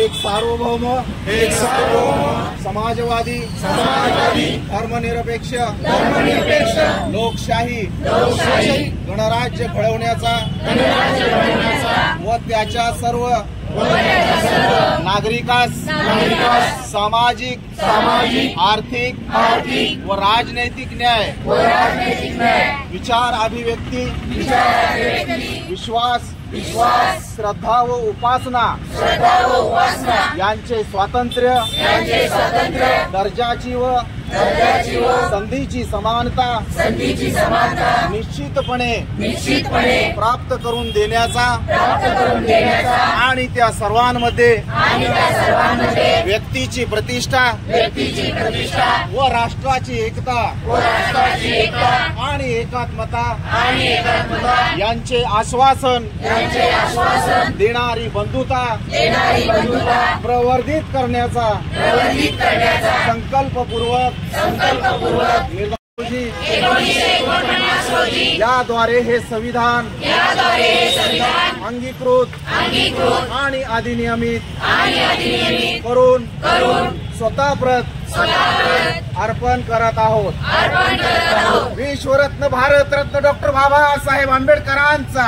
एक सार्वभौम समाजवादी धर्मनिरपेक्ष लोकशाही गणराज्य घडवण्याचा व त्याच्या सर्व नागरिकास सामाजिक आर्थिक व राजनैतिक न्याय विचार अभिव्यक्ती विश्वास श्रद्धा व उपासना यांचे स्वातंत्र्य दर्जाची व संधीची समानता निश्चितपणे प्राप्त करून देण्याचा आणि त्या सर्वांमध्ये व्यक्तीची प्रतिष्ठा व राष्ट्राची एकता आणि एकात्मता यांचे आश्वासन देणारी बंधुता प्रवर्धित करण्याचा संकल्पपूर्वक याद्वारे हे संविधान अंगीकृत आणि अधिनियमित करून स्वतः प्रत अर्पण करत आहोत। विश्वरत्न भारतरत्न डॉक्टर बाबासाहेब आंबेडकरांचा